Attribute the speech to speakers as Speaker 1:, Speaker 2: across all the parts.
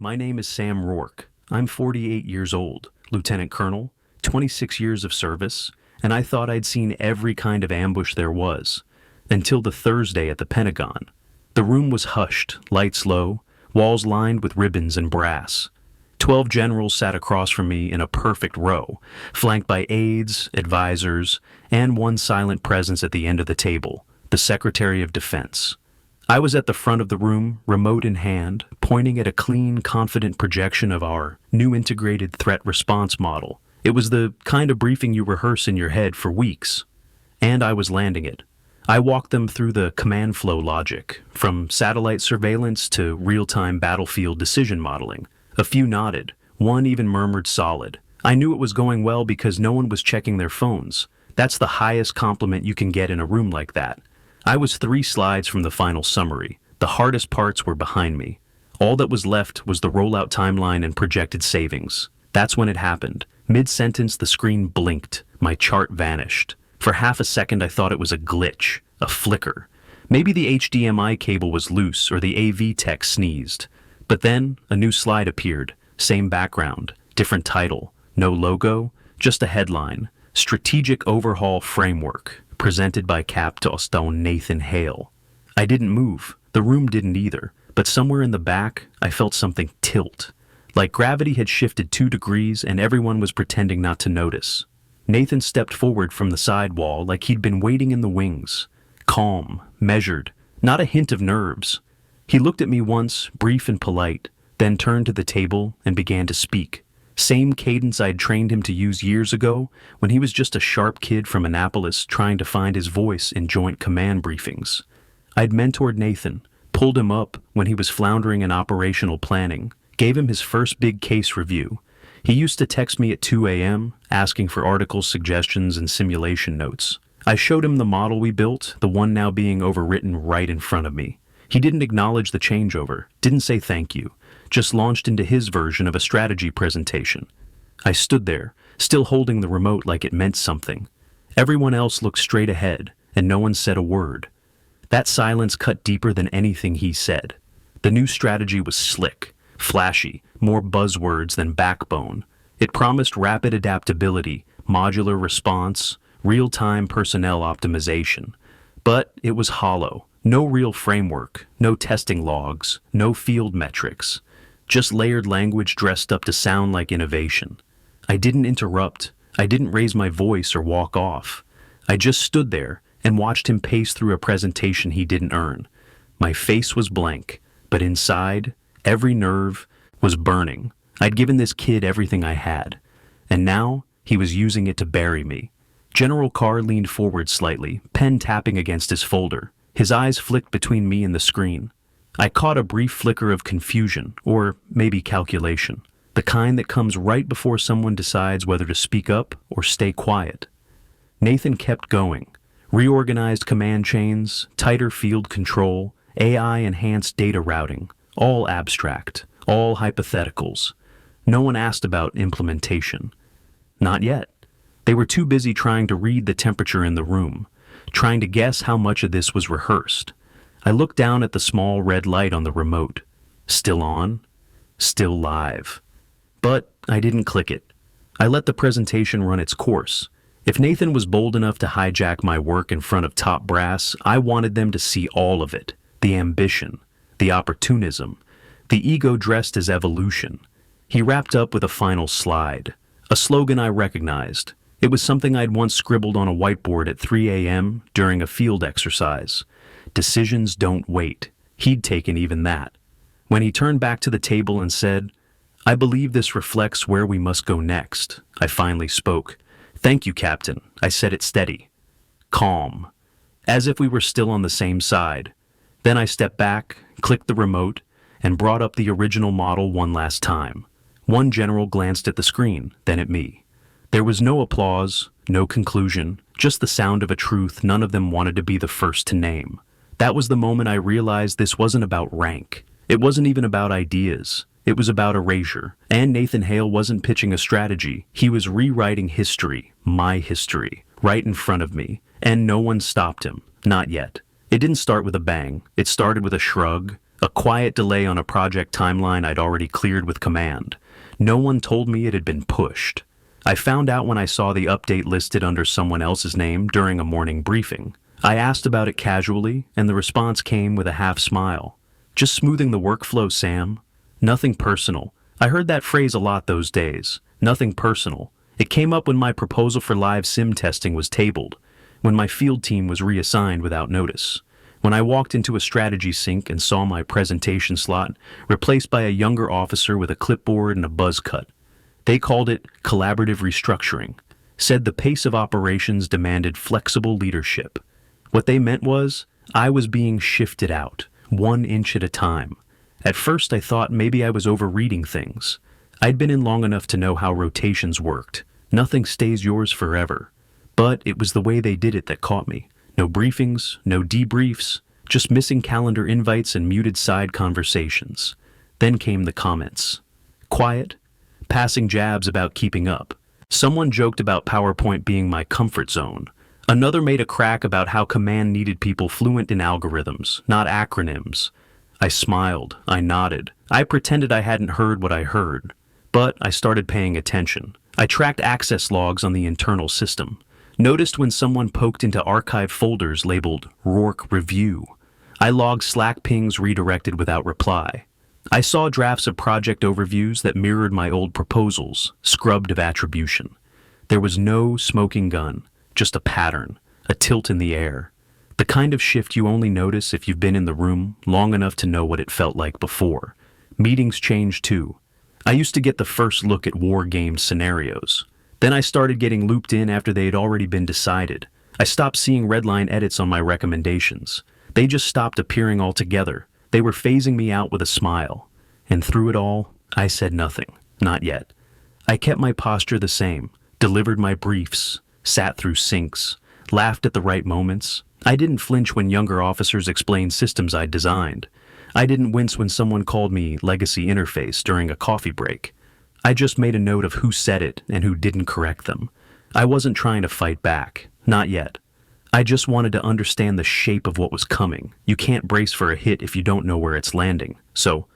Speaker 1: My name is Sam Rourke. I'm 48 years old, Lieutenant Colonel, 26 years of service, and I thought I'd seen every kind of ambush there was, until the Thursday at the Pentagon. The room was hushed, lights low, walls lined with ribbons and brass. 12 generals sat across from me in a perfect row, flanked by aides, advisors, and one silent presence at the end of the table, the Secretary of Defense. I was at the front of the room, remote in hand, pointing at a clean, confident projection of our new integrated threat response model. It was the kind of briefing you rehearse in your head for weeks. And I was landing it. I walked them through the command flow logic, from satellite surveillance to real-time battlefield decision modeling. A few nodded. One even murmured solid. I knew it was going well because no one was checking their phones. That's the highest compliment you can get in a room like that. I was 3 slides from the final summary. The hardest parts were behind me. All that was left was the rollout timeline and projected savings. That's when it happened. Mid-sentence, the screen blinked. My chart vanished. For half a second, I thought it was a glitch, a flicker. Maybe the HDMI cable was loose or the AV tech sneezed. But then, a new slide appeared. Same background, different title, no logo, just a headline. Strategic Overhaul Framework, presented by Captain Nathan Hale. I didn't move. The room didn't either. But somewhere in the back, I felt something tilt. Like gravity had shifted 2 degrees and everyone was pretending not to notice. Nathan stepped forward from the side wall like he'd been waiting in the wings. Calm, measured, not a hint of nerves. He looked at me once, brief and polite, then turned to the table and began to speak. Same cadence I'd trained him to use years ago when he was just a sharp kid from Annapolis trying to find his voice in joint command briefings. I'd mentored Nathan, pulled him up when he was floundering in operational planning, gave him his first big case review. He used to text me at 2 a.m., asking for articles, suggestions, and simulation notes. I showed him the model we built, the one now being overwritten right in front of me. He didn't acknowledge the changeover, didn't say thank you, just launched into his version of a strategy presentation. I stood there, still holding the remote like it meant something. Everyone else looked straight ahead, and no one said a word. That silence cut deeper than anything he said. The new strategy was slick, flashy, more buzzwords than backbone. It promised rapid adaptability, modular response, real-time personnel optimization. But it was hollow. No real framework, no testing logs, no field metrics. Just layered language dressed up to sound like innovation. I didn't interrupt. I didn't raise my voice or walk off. I just stood there and watched him pace through a presentation he didn't earn. My face was blank, but inside, every nerve was burning. I'd given this kid everything I had, and now he was using it to bury me. General Carr leaned forward slightly, pen tapping against his folder. His eyes flicked between me and the screen. I caught a brief flicker of confusion, or maybe calculation, the kind that comes right before someone decides whether to speak up or stay quiet. Nathan kept going. Reorganized command chains, tighter field control, AI-enhanced data routing, all abstract, all hypotheticals. No one asked about implementation. Not yet. They were too busy trying to read the temperature in the room, trying to guess how much of this was rehearsed. I looked down at the small red light on the remote. Still on, still live. But I didn't click it. I let the presentation run its course. If Nathan was bold enough to hijack my work in front of top brass, I wanted them to see all of it. The ambition, the opportunism, the ego dressed as evolution. He wrapped up with a final slide, a slogan I recognized. It was something I'd once scribbled on a whiteboard at 3 a.m. during a field exercise. Decisions don't wait. He'd taken even that. When he turned back to the table and said, "I believe this reflects where we must go next," I finally spoke. "Thank you, Captain." I said it steady, calm, as if we were still on the same side. Then I stepped back, clicked the remote, and brought up the original model one last time. One general glanced at the screen, then at me. There was no applause, no conclusion, just the sound of a truth none of them wanted to be the first to name. That was the moment I realized this wasn't about rank. It wasn't even about ideas. It was about erasure. And Nathan Hale wasn't pitching a strategy. He was rewriting history, my history, right in front of me. And no one stopped him. Not yet. It didn't start with a bang. It started with a shrug, A quiet delay on a project timeline I'd already cleared with command. No one told me it had been pushed. I found out when I saw the update listed under someone else's name during a morning briefing. I asked about it casually, and the response came with a half smile. Just smoothing the workflow, Sam. Nothing personal. I heard that phrase a lot those days. Nothing personal. It came up when my proposal for live sim testing was tabled, when my field team was reassigned without notice, when I walked into a strategy sync and saw my presentation slot replaced by a younger officer with a clipboard and a buzz cut. They called it collaborative restructuring, said the pace of operations demanded flexible leadership. What they meant was, I was being shifted out, 1 inch at a time. At first I thought maybe I was overreading things. I'd been in long enough to know how rotations worked. Nothing stays yours forever. But it was the way they did it that caught me. No briefings, no debriefs, just missing calendar invites and muted side conversations. Then came the comments. Quiet, passing jabs about keeping up. Someone joked about PowerPoint being my comfort zone. Another made a crack about how command needed people fluent in algorithms, not acronyms. I smiled, I nodded. I pretended I hadn't heard what I heard. But I started paying attention. I tracked access logs on the internal system. Noticed when someone poked into archive folders labeled Rourke Review. I logged Slack pings redirected without reply. I saw drafts of project overviews that mirrored my old proposals, scrubbed of attribution. There was no smoking gun, just a pattern, a tilt in the air. The kind of shift you only notice if you've been in the room long enough to know what it felt like before. Meetings changed too. I used to get the first look at war-gamed scenarios. Then I started getting looped in after they had already been decided. I stopped seeing redline edits on my recommendations. They just stopped appearing altogether. They were phasing me out with a smile. And through it all, I said nothing. Not yet. I kept my posture the same, delivered my briefs, sat through syncs, laughed at the right moments. I didn't flinch when younger officers explained systems I'd designed. I didn't wince when someone called me legacy interface during a coffee break. I just made a note of who said it and who didn't correct them. I wasn't trying to fight back. Not yet. I just wanted to understand the shape of what was coming. You can't brace for a hit if you don't know where it's landing. So,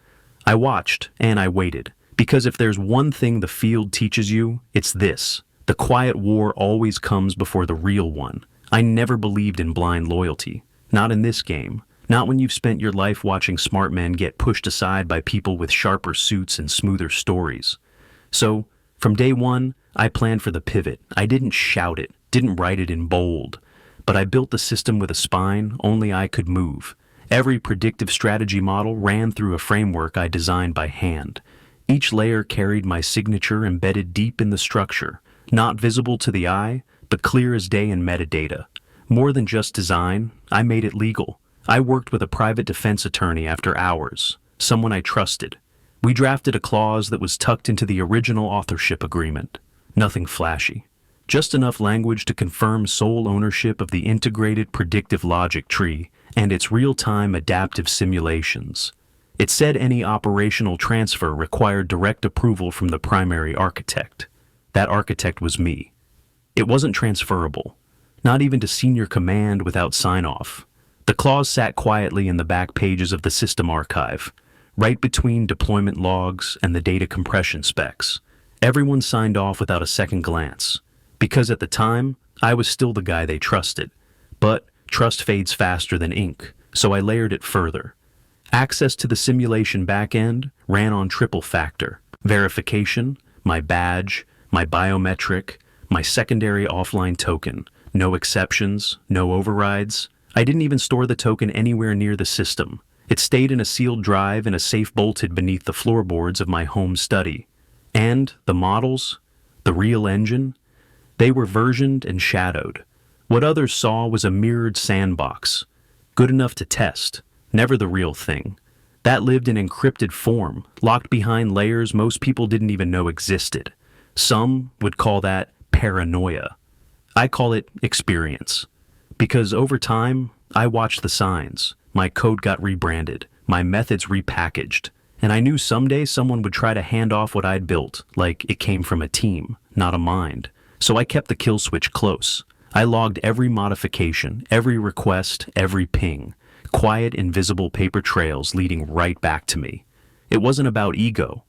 Speaker 1: I watched and I waited. Because if there's one thing the field teaches you, it's this. The quiet war always comes before the real one. I never believed in blind loyalty. Not in this game. Not when you've spent your life watching smart men get pushed aside by people with sharper suits and smoother stories. So, from day one, I planned for the pivot. I didn't shout it, didn't write it in bold. But I built the system with a spine only I could move. Every predictive strategy model ran through a framework I designed by hand. Each layer carried my signature embedded deep in the structure, not visible to the eye, but clear as day in metadata. More than just design, I made it legal. I worked with a private defense attorney after hours, someone I trusted. We drafted a clause that was tucked into the original authorship agreement. Nothing flashy. Just enough language to confirm sole ownership of the integrated predictive logic tree and its real-time adaptive simulations. It said any operational transfer required direct approval from the primary architect. That architect was me. It wasn't transferable, not even to senior command without sign-off. The clause sat quietly in the back pages of the system archive, right between deployment logs and the data compression specs. Everyone signed off without a second glance, because at the time, I was still the guy they trusted. But trust fades faster than ink, so I layered it further. Access to the simulation backend ran on triple factor. Verification, my badge, my biometric, my secondary offline token. No exceptions, no overrides. I didn't even store the token anywhere near the system. It stayed in a sealed drive in a safe bolted beneath the floorboards of my home study. And the models, the real engine, they were versioned and shadowed. What others saw was a mirrored sandbox, good enough to test, never the real thing. That lived in encrypted form, locked behind layers most people didn't even know existed. Some would call that paranoia. I call it experience. Because over time, I watched the signs. My code got rebranded, my methods repackaged, and I knew someday someone would try to hand off what I'd built, like it came from a team, not a mind. So I kept the kill switch close. I logged every modification, every request, every ping. quiet, invisible paper trails leading right back to me. It wasn't about ego.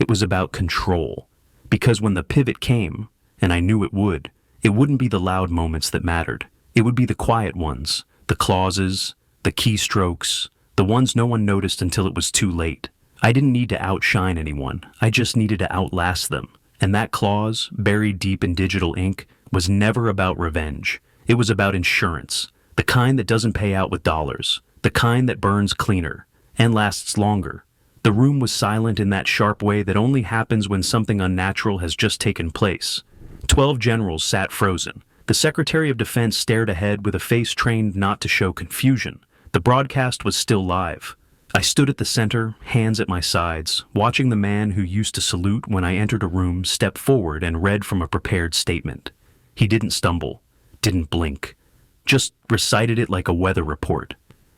Speaker 1: It was about control. Because when the pivot came, and I knew it wouldn't be the loud moments that mattered. It would be the quiet ones, the clauses, the keystrokes, the ones no one noticed until it was too late. I didn't need to outshine anyone. I just needed to outlast them. And that clause, buried deep in digital ink, was never about revenge. It was about insurance. The kind that doesn't pay out with dollars. The kind that burns cleaner and lasts longer. The room was silent in that sharp way that only happens when something unnatural has just taken place. 12 generals sat frozen. The Secretary of Defense stared ahead with a face trained not to show confusion. The broadcast was still live. I stood at the center, hands at my sides, watching the man who used to salute when I entered a room step forward and read from a prepared statement. He didn't stumble, didn't blink, just recited it like a weather report.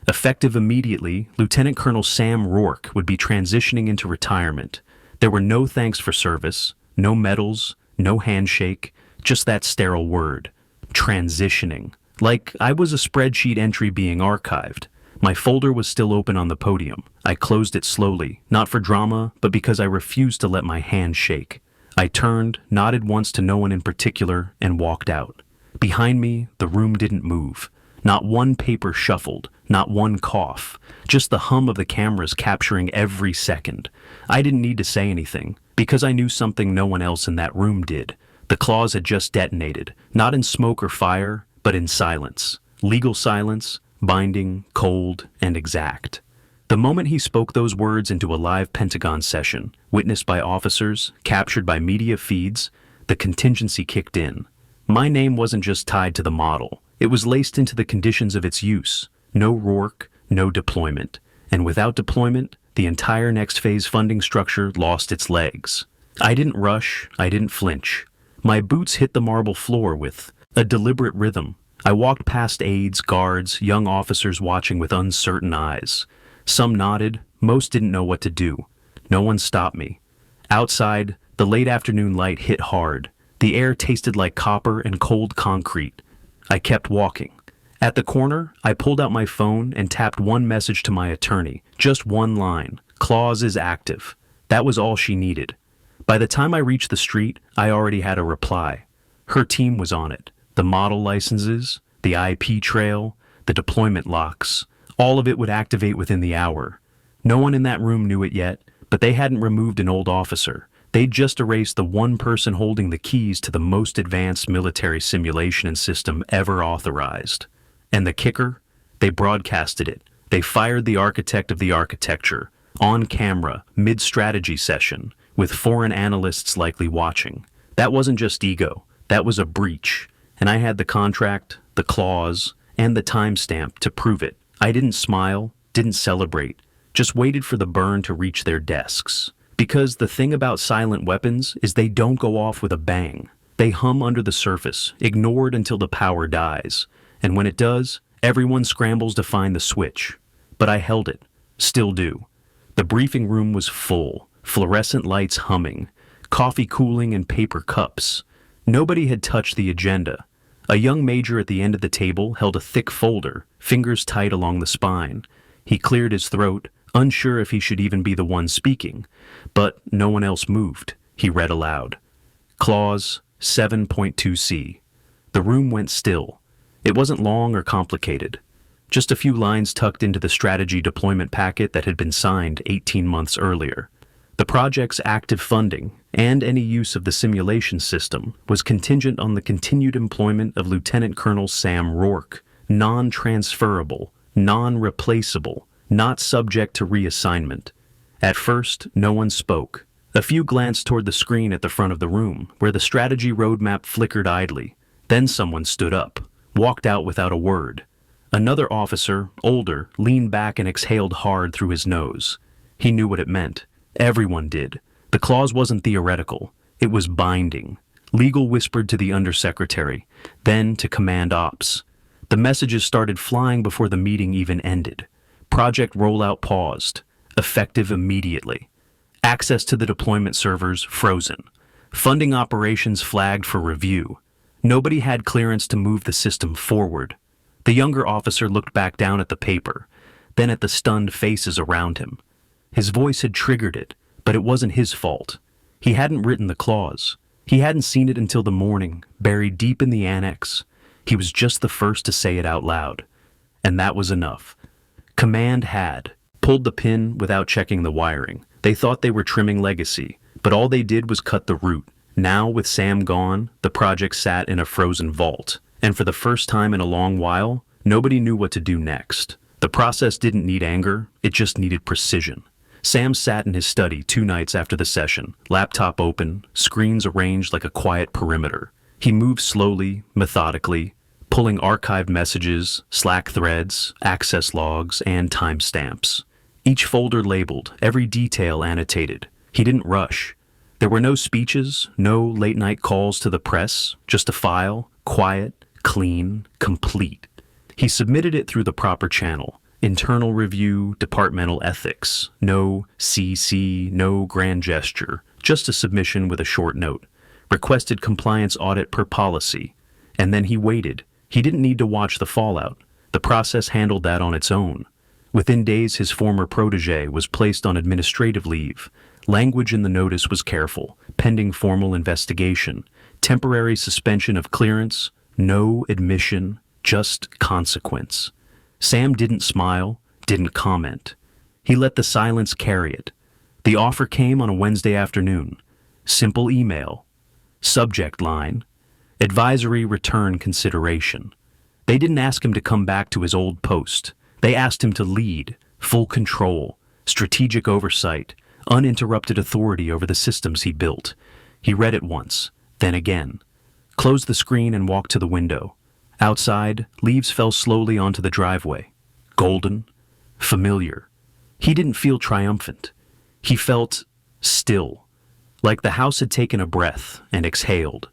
Speaker 1: Effective immediately, Lieutenant Colonel Sam Rourke would be transitioning into retirement. There were no thanks for service, no medals, no handshake, just that sterile word, transitioning. Like I was a spreadsheet entry being archived. My folder was still open on the podium. I closed it slowly, not for drama, but because I refused to let my hand shake. I turned, nodded once to no one in particular, and walked out. Behind me, the room didn't move. Not one paper shuffled, not one cough, just the hum of the cameras capturing every second. I didn't need to say anything, because I knew something no one else in that room did. The claws had just detonated, not in smoke or fire, but in silence. Legal silence, binding, cold, and exact. The moment he spoke those words into a live Pentagon session, witnessed by officers, captured by media feeds, the contingency kicked in. My name wasn't just tied to the model. It was laced into the conditions of its use. No Rourke, no deployment. And without deployment, the entire next phase funding structure lost its legs. I didn't rush, I didn't flinch. My boots hit the marble floor with a deliberate rhythm. I walked past aides, guards, young officers watching with uncertain eyes. Some nodded, most didn't know what to do. No one stopped me. Outside, the late afternoon light hit hard. The air tasted like copper and cold concrete. I kept walking. At the corner, I pulled out my phone and tapped one message to my attorney. Just one line. Clause is active. That was all she needed. By the time I reached the street, I already had a reply. Her team was on it. The model licenses, the IP trail, the deployment locks. All of it would activate within the hour. No one in that room knew it yet, but they hadn't removed an old officer. They'd just erased the one person holding the keys to the most advanced military simulation system ever authorized. And the kicker? They broadcasted it. They fired the architect of the architecture, on camera, mid-strategy session, with foreign analysts likely watching. That wasn't just ego. That was a breach. And I had the contract, the clause, and the timestamp to prove it. I didn't smile, didn't celebrate, just waited for the burn to reach their desks. Because the thing about silent weapons is they don't go off with a bang. They hum under the surface, ignored until the power dies. And when it does, everyone scrambles to find the switch. But I held it, still do. The briefing room was full, fluorescent lights humming, coffee cooling in paper cups. Nobody had touched the agenda. A young major at the end of the table held a thick folder, fingers tight along the spine. He cleared his throat, unsure if he should even be the one speaking, but no one else moved. He read aloud. Clause 7.2c. The room went still. It wasn't long or complicated. Just a few lines tucked into the strategy deployment packet that had been signed 18 months earlier. The project's active funding, and any use of the simulation system, was contingent on the continued employment of Lieutenant Colonel Sam Rourke, non-transferable, non-replaceable, not subject to reassignment. At first, no one spoke. A few glanced toward the screen at the front of the room, where the strategy roadmap flickered idly. Then someone stood up, walked out without a word. Another officer, older, leaned back and exhaled hard through his nose. He knew what it meant. Everyone did. The clause wasn't theoretical. It was binding. Legal whispered to the undersecretary, then to command ops. The messages started flying before the meeting even ended. Project rollout paused, effective immediately. Access to the deployment servers frozen. Funding operations flagged for review. Nobody had clearance to move the system forward. The younger officer looked back down at the paper. then at the stunned faces around him. His voice had triggered it, but it wasn't his fault. He hadn't written the clause. He hadn't seen it until the morning, buried deep in the annex. He was just the first to say it out loud. And that was enough. Command had pulled the pin without checking the wiring. They thought they were trimming legacy, but all they did was cut the root. Now, with Sam gone, the project sat in a frozen vault. And for the first time in a long while, nobody knew what to do next. The process didn't need anger, it just needed precision. Sam sat in his study 2 nights after the session, laptop open, screens arranged like a quiet perimeter. He moved slowly, methodically, pulling archived messages, Slack threads, access logs, and timestamps. Each folder labeled, every detail annotated. He didn't rush. There were no speeches, no late-night calls to the press, just a file, quiet, clean, complete. He submitted it through the proper channel. Internal review, departmental ethics. No CC, no grand gesture. Just a submission with a short note. Requested compliance audit per policy. And then he waited. He didn't need to watch the fallout. The process handled that on its own. Within days, his former protege was placed on administrative leave. Language in the notice was careful. Pending formal investigation. Temporary suspension of clearance. No admission. Just consequence. Sam didn't smile, didn't comment. He let the silence carry it. The offer came on a Wednesday afternoon. Simple email. Subject line. Advisory return consideration. They didn't ask him to come back to his old post. They asked him to lead, full control, strategic oversight, uninterrupted authority over the systems he built. He read it once, then again. Closed the screen and walked to the window. Outside, leaves fell slowly onto the driveway. Golden, familiar. He didn't feel triumphant. He felt still, like the house had taken a breath and exhaled.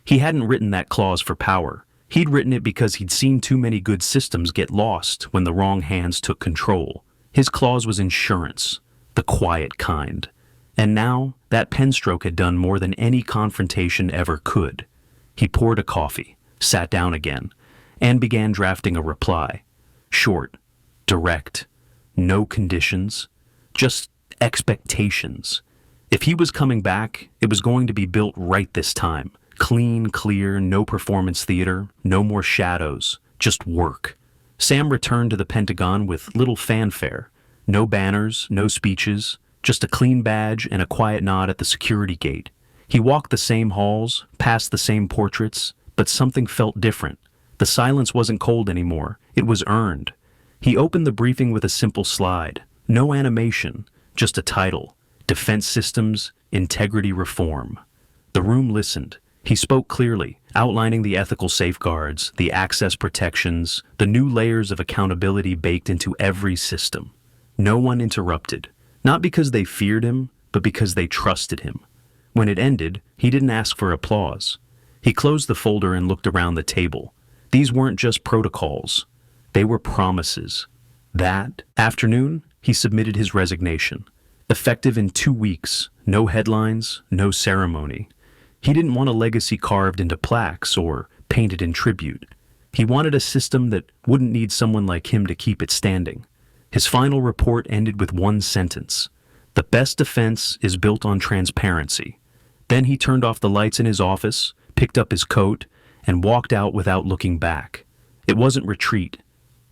Speaker 1: He hadn't written that clause for power. He'd written it because he'd seen too many good systems get lost when the wrong hands took control. His clause was insurance, the quiet kind. And now, that pen stroke had done more than any confrontation ever could. He poured a coffee, sat down again, and began drafting a reply. Short, direct, no conditions, just expectations. If he was coming back, it was going to be built right this time. Clean, clear, no performance theater, no more shadows, just work. Sam returned to the Pentagon with little fanfare. No banners, no speeches, just a clean badge and a quiet nod at the security gate. He walked the same halls, past the same portraits, but something felt different. The silence wasn't cold anymore. It was earned. He opened the briefing with a simple slide. No animation, just a title. Defense Systems, Integrity Reform. The room listened. He spoke clearly, outlining the ethical safeguards, the access protections, the new layers of accountability baked into every system. No one interrupted. Not because they feared him, but because they trusted him. When it ended, he didn't ask for applause. He closed the folder and looked around the table. These weren't just protocols. They were promises. That afternoon, he submitted his resignation. Effective in 2 weeks, no headlines, no ceremony. He didn't want a legacy carved into plaques or painted in tribute. He wanted a system that wouldn't need someone like him to keep it standing. His final report ended with one sentence. The best defense is built on transparency. Then he turned off the lights in his office, picked up his coat, and walked out without looking back. It wasn't retreat.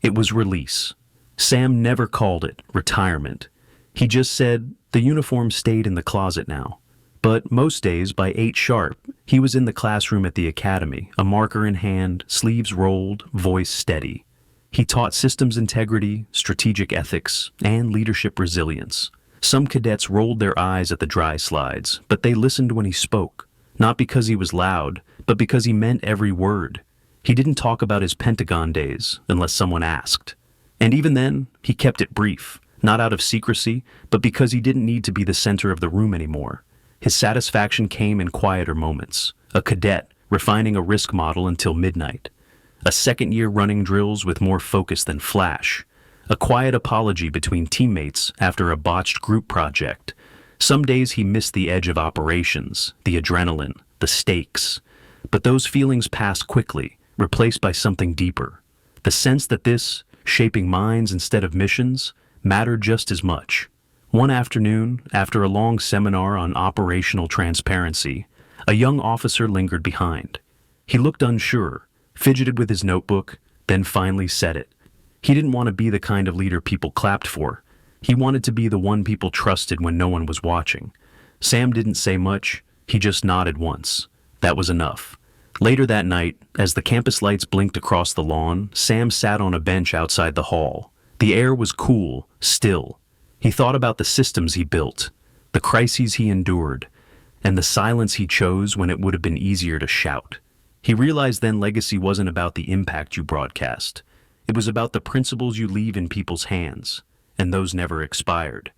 Speaker 1: It was release. Sam never called it retirement. He just said the uniform stayed in the closet now. But most days, by 8 sharp, he was in the classroom at the academy, a marker in hand, sleeves rolled, voice steady. He taught systems integrity, strategic ethics, and leadership resilience. Some cadets rolled their eyes at the dry slides, but they listened when he spoke, not because he was loud, but because he meant every word. He didn't talk about his Pentagon days unless someone asked. And even then, he kept it brief, not out of secrecy, but because he didn't need to be the center of the room anymore. His satisfaction came in quieter moments. A cadet refining a risk model until midnight. A second-year running drills with more focus than flash. A quiet apology between teammates after a botched group project. Some days he missed the edge of operations, the adrenaline, the stakes. But those feelings passed quickly, replaced by something deeper. The sense that this shaping minds instead of missions, mattered just as much. One afternoon, after a long seminar on operational transparency, a young officer lingered behind. He looked unsure, fidgeted with his notebook, then finally said it. He didn't want to be the kind of leader people clapped for. He wanted to be the one people trusted when no one was watching. Sam didn't say much, he just nodded once. That was enough. Later that night, as the campus lights blinked across the lawn, Sam sat on a bench outside the hall. The air was cool, still. He thought about the systems he built, the crises he endured, and the silence he chose when it would have been easier to shout. He realized then legacy wasn't about the impact you broadcast. It was about the principles you leave in people's hands, and those never expired.